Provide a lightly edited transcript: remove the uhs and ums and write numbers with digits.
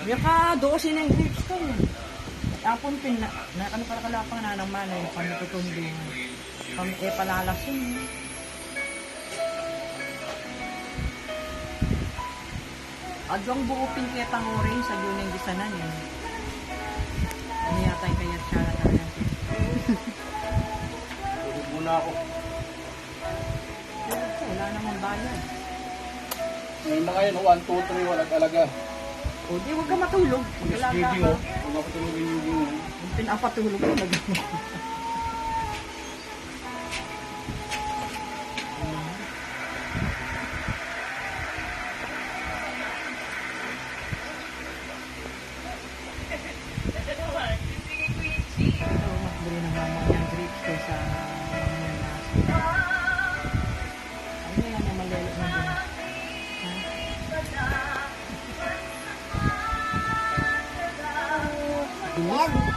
Yung ka 12 ng grapes ko. Apon pin na ano para kalapang na ng manay kami tutundo. Kami palalasin. Adwang buupin kaya pang orange sa guneng gisanan eh. Ano yata yung kaya tsara talaga. Tulog muna ako. Wala namang bayad. Ngayon na ngayon, 1, 2, 3, walang talaga. O di, huwag ka matulog. Yes, Mag-alaga video. ka. Kung mapatulogin yung video. Yung pinapatulog talaga mo. Ito, magbili ng mama niyang grapes ko sa mga niyang nasa. Ano yan yung malelo na din? Ha? Yan.